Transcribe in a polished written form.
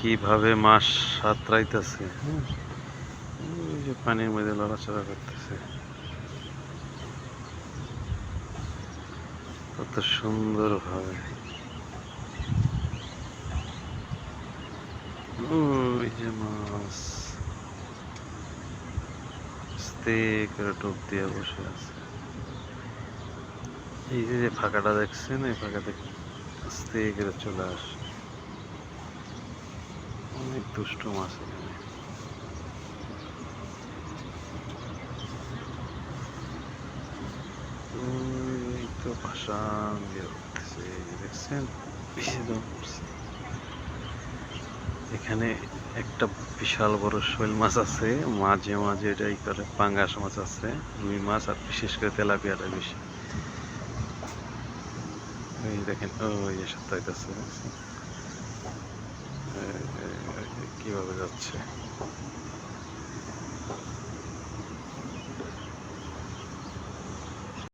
কিভাবে মাছ সাঁতরাইতেছে। ওই যে পানির মধ্যে লড়াচড়া করতেছে, কত সুন্দর ভাবে। ওই যে মাছ আস্তে করে টোপ দিয়ে বসে আছে। এই যে ফাঁকাটা দেখছেন, এই ফাঁকাতে আস্তে করে চলে আসে। অনেক দুষ্ট মাছ এখানে। ওই তো ভাসান দিয়ে উঠতেছে, দেখছেন? এখানে একটা বিশাল বড় শৈল মাছ আছে, মাঝে মাঝে এটাই করে পাঙ্গাস মাছ আছে, রুই মাছ, আর বিশেষ করে তেলাপিয়াটা বেশি। এই দেখেন ওই যে সাঁতরাইতেছে, কিভাবে যাচ্ছে।